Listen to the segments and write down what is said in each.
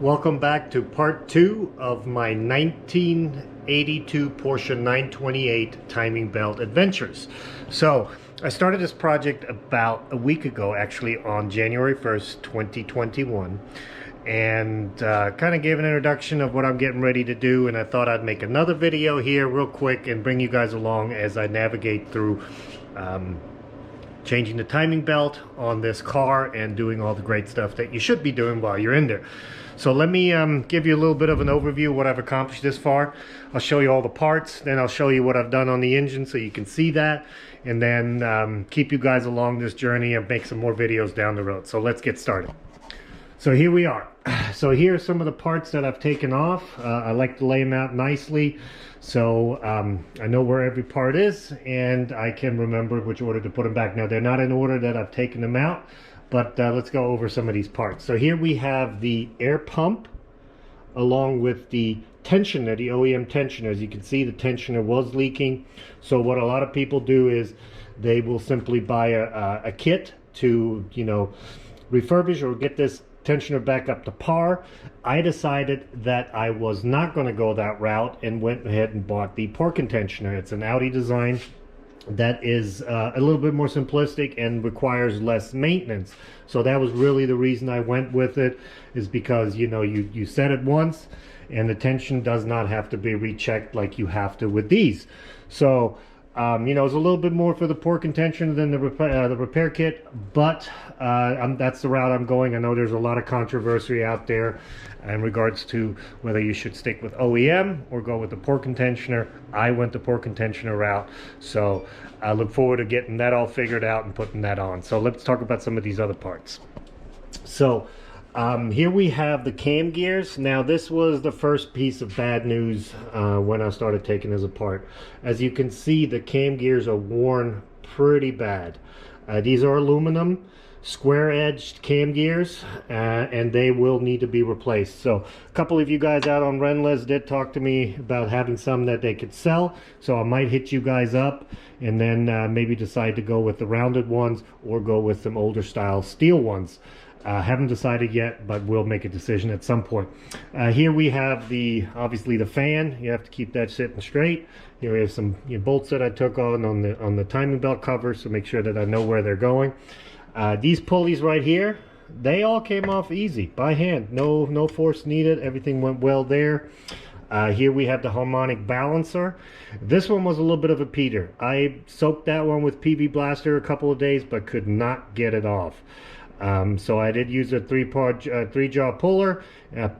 Welcome back to part 2 of my 1982 Porsche 928 timing belt adventures. So I started this project about a week ago, actually on January 1st, 2021, and kind of gave an introduction of what I'm getting ready to do, and I thought I'd make another video here real quick and bring you guys along as I navigate through changing the timing belt on this car and doing all the great stuff that you should be doing while you're in there. So let me give you a little bit of an overview of what I've accomplished this far. I'll show you all the parts, then I'll show you what I've done on the engine so you can see that, and then keep you guys along this journey and make some more videos down the road. So let's get started. So here we are. So here are some of the parts that I've taken off. I like to lay them out nicely so I know where every part is and I can remember which order to put them back. Now they're not in order that I've taken them out, but let's go over some of these parts. So here we have the air pump along with the tensioner, the OEM tensioner. As you can see, the tensioner was leaking. So what a lot of people do is they will simply buy a kit to, you know, refurbish or get this tensioner back up to par. I decided that I was not going to go that route and went ahead and bought the Porsche tensioner. It's an Audi design that is a little bit more simplistic and requires less maintenance. So that was really the reason I went with it, is because, you know, you set it once and the tension does not have to be rechecked like you have to with these. So you know, it's a little bit more for the Porsche tensioner than the repair kit, but that's the route I'm going. I know there's a lot of controversy out there in regards to whether you should stick with OEM or go with the Porsche tensioner. I went the Porsche tensioner route, so I look forward to getting that all figured out and putting that on. So let's talk about some of these other parts. So here we have the cam gears. Now this was the first piece of bad news when I started taking this apart. As you can see, the cam gears are worn pretty bad. These are aluminum square edged cam gears and they will need to be replaced. So a couple of you guys out on Renless did talk to me about having some that they could sell, so I might hit you guys up and then maybe decide to go with the rounded ones or go with some older style steel ones. Haven't decided yet, but we'll make a decision at some point. Here we have obviously the fan. You have to keep that sitting straight. Here we have some bolts that I took on the timing belt cover, so make sure that I know where they're going. These pulleys right here, they all came off easy by hand. No force needed. Everything went well there. Here we have the harmonic balancer. This one was a little bit of a peter. I soaked that one with PV Blaster a couple of days, but could not get it off. So I did use a three-jaw puller.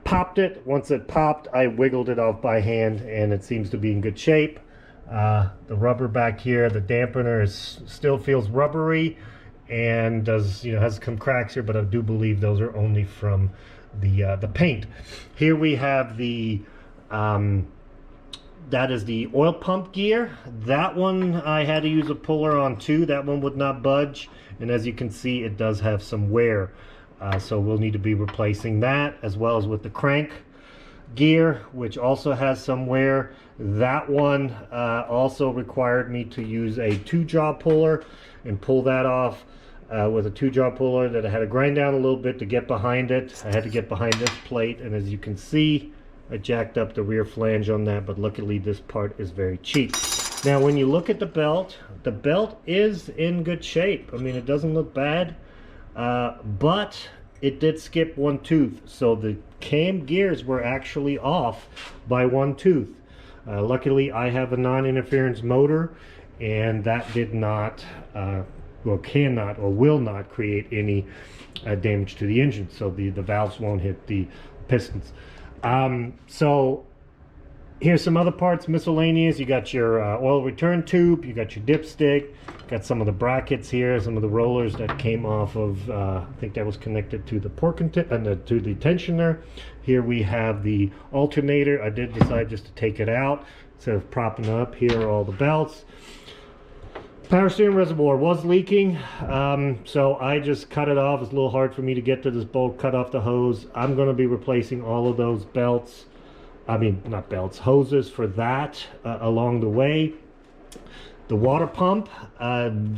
Popped it. Once it popped, I wiggled it off by hand, and it seems to be in good shape. The rubber back here, the dampener still feels rubbery, and has some cracks here, but I do believe those are only from the paint. Here we have that is the oil pump gear. That one I had to use a puller on too. That one would not budge, and as you can see, it does have some wear, so we'll need to be replacing that, as well as with the crank gear, which also has some wear. That one also required me to use a two-jaw puller and pull that off with a two-jaw puller that I had to grind down a little bit to get behind it. I had to get behind this plate, and as you can see, I jacked up the rear flange on that, but luckily this part is very cheap. Now when you look at the belt is in good shape. I mean, it doesn't look bad, but it did skip one tooth, so the cam gears were actually off by one tooth. Luckily I have a non-interference motor, and that did not well, cannot or will not create any damage to the engine, so the valves won't hit the pistons. So here's some other parts, miscellaneous. You got your oil return tube, you got your dipstick, got some of the brackets here, some of the rollers that came off of I think that was connected to the to the tensioner. Here we have the alternator. I did decide just to take it out instead of propping it up. Here are all the belts. Power steering reservoir was leaking, so I just cut it off. It's a little hard for me to get to this bolt, cut off the hose. I'm going to be replacing all of those belts, I mean not belts, hoses for that along the way. The water pump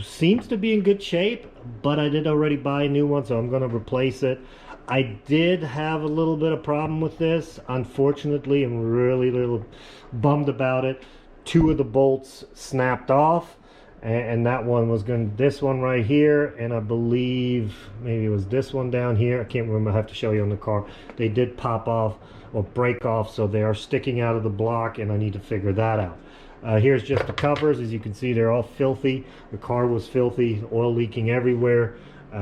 seems to be in good shape, but I did already buy a new one, so I'm going to replace it. I did have a little bit of problem with this. Unfortunately, I'm really little bummed about it. Two of the bolts snapped off, and that one was going, this one right here, and I believe maybe it was this one down here. I can't remember. I have to show you on the car. They did pop off or break off, so they are sticking out of the block, and I need to figure that out. Here's just the covers. As you can see, they're all filthy. The car was filthy, oil leaking everywhere.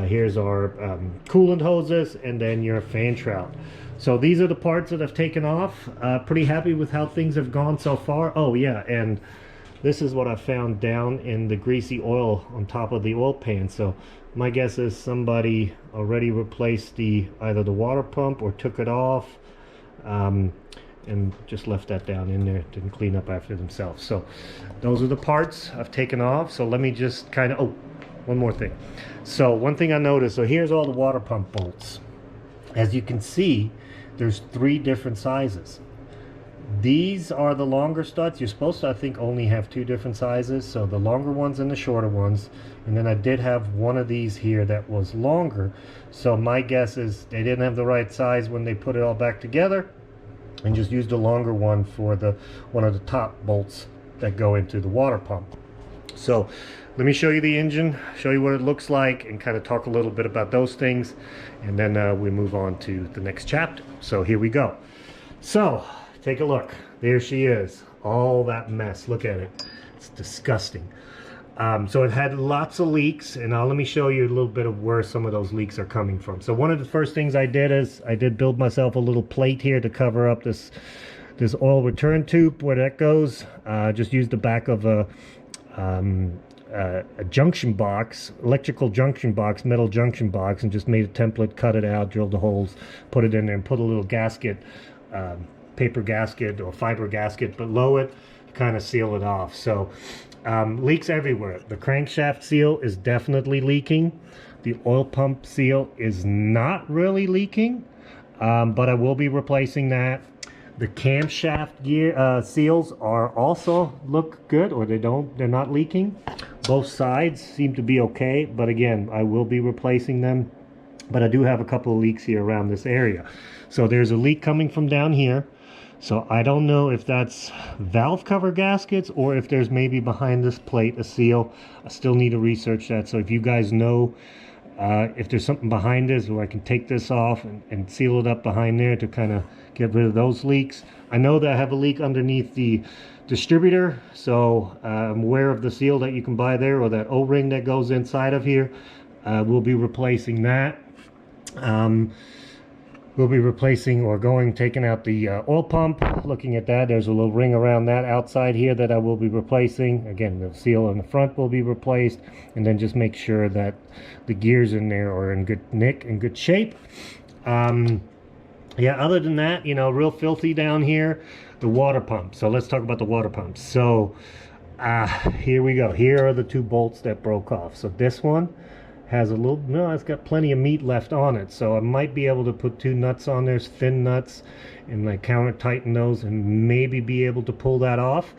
Here's our coolant hoses, and then your fan shroud. So these are the parts that I've taken off. Pretty happy with how things have gone so far. Oh yeah, and this is what I found down in the greasy oil on top of the oil pan. So my guess is somebody already replaced either the water pump or took it off, and just left that down in there, didn't clean up after themselves. So those are the parts I've taken off. So let me just kind of, oh, one more thing. So one thing I noticed, so here's all the water pump bolts. As you can see, there's 3 different sizes. These are the longer studs. You're supposed to, I think, only have 2 different sizes. So the longer ones and the shorter ones. And then I did have one of these here that was longer. So my guess is they didn't have the right size when they put it all back together, and just used a longer one for one of the top bolts that go into the water pump. So let me show you the engine, show you what it looks like, and kind of talk a little bit about those things, and then we move on to the next chapter. So here we go. So take a look. There she is. All that mess. Look at it. It's disgusting. So it had lots of leaks, and let me show you a little bit of where some of those leaks are coming from. So one of the first things I did is I did build myself a little plate here to cover up this oil return tube where that goes. Just used the back of a junction box, electrical junction box, metal junction box, and just made a template, cut it out, drilled the holes, put it in there, and put a little gasket, paper gasket or fiber gasket below it to kind of seal it off. So leaks everywhere. The crankshaft seal is definitely leaking. The oil pump seal is not really leaking, but I will be replacing that. The camshaft gear seals are also look good, or they're not leaking. Both sides seem to be okay, but again, I will be replacing them. But I do have a couple of leaks here around this area. So there's a leak coming from down here. So I don't know if that's valve cover gaskets or if there's maybe behind this plate a seal. I still need to research that. So if you guys know if there's something behind this, where I can take this off and seal it up behind there to kind of get rid of those leaks. I know that I have a leak underneath the distributor, so I'm aware of the seal that you can buy there, or that O-ring that goes inside of here. We'll be replacing that. We'll be replacing or taking out the oil pump. Looking at that, there's a little ring around that outside here that I will be replacing. Again, the seal in the front will be replaced, and then just make sure that the gears in there are in good nick and good shape. Yeah, other than that, you know, real filthy down here. The water pump. So let's talk about the water pump. So here we go. Here are the 2 bolts that broke off. So this one has a little, no, it's got plenty of meat left on it, so I might be able to put 2 nuts on there, thin nuts, and like counter tighten those and maybe be able to pull that off.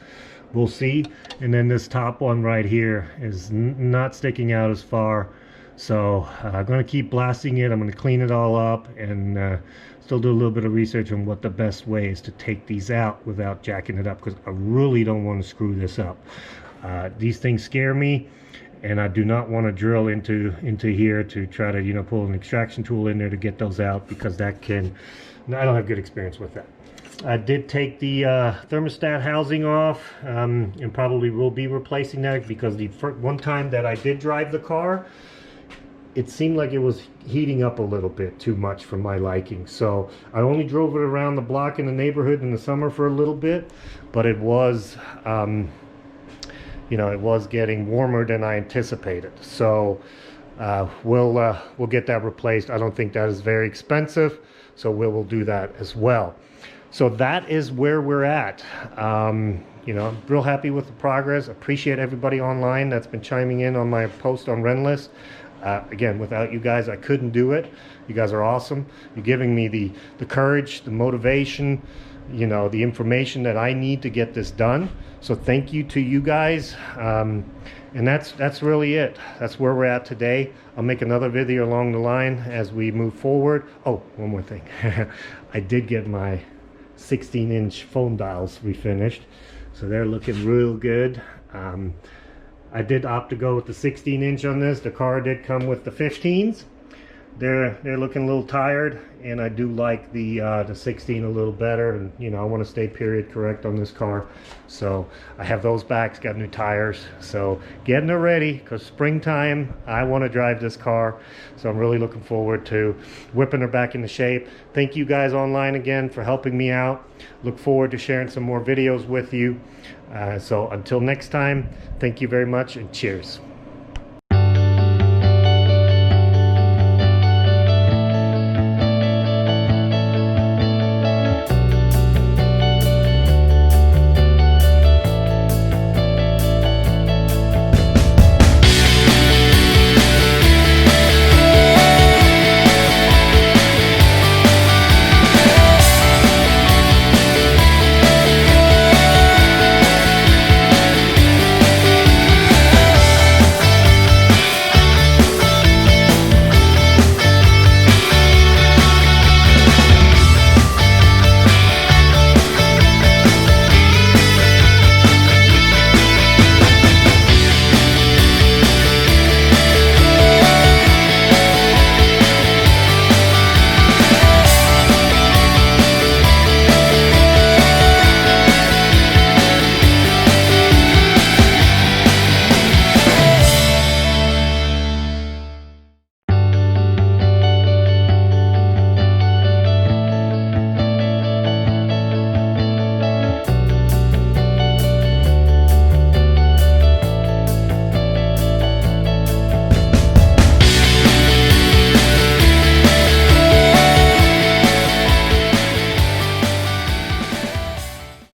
We'll see. And then this top one right here is not sticking out as far, so I'm going to keep blasting it. I'm going to clean it all up and still do a little bit of research on what the best way is to take these out without jacking it up, because I really don't want to screw this up. These things scare me, and I do not want to drill into here to try to, you know, pull an extraction tool in there to get those out, because that can, I don't have good experience with that. I did take the thermostat housing off, and probably will be replacing that, because the one time that I did drive the car, it seemed like it was heating up a little bit too much for my liking. So I only drove it around the block in the neighborhood in the summer for a little bit, but it was you know, it was getting warmer than I anticipated. So we'll get that replaced. I don't think that is very expensive, so we'll do that as well. So that is where we're at. You know, I'm real happy with the progress. Appreciate everybody online that's been chiming in on my post on Renless. Again, without you guys, I couldn't do it. You guys are awesome. You're giving me the courage, the motivation, you know, the information that I need to get this done. So thank you to you guys. And that's really it. That's where we're at today. I'll make another video along the line as we move forward. Oh, one more thing. I did get my 16-inch phone dials refinished, so they're looking real good. I did opt to go with the 16-inch on this. The car did come with the 15s. They're looking a little tired, and I do like the 16 a little better. And you know, I want to stay period correct on this car, so I have those back. Got new tires, so getting it ready because springtime. I want to drive this car, so I'm really looking forward to whipping her back into shape. Thank you guys online again for helping me out. Look forward to sharing some more videos with you. So until next time, thank you very much and cheers.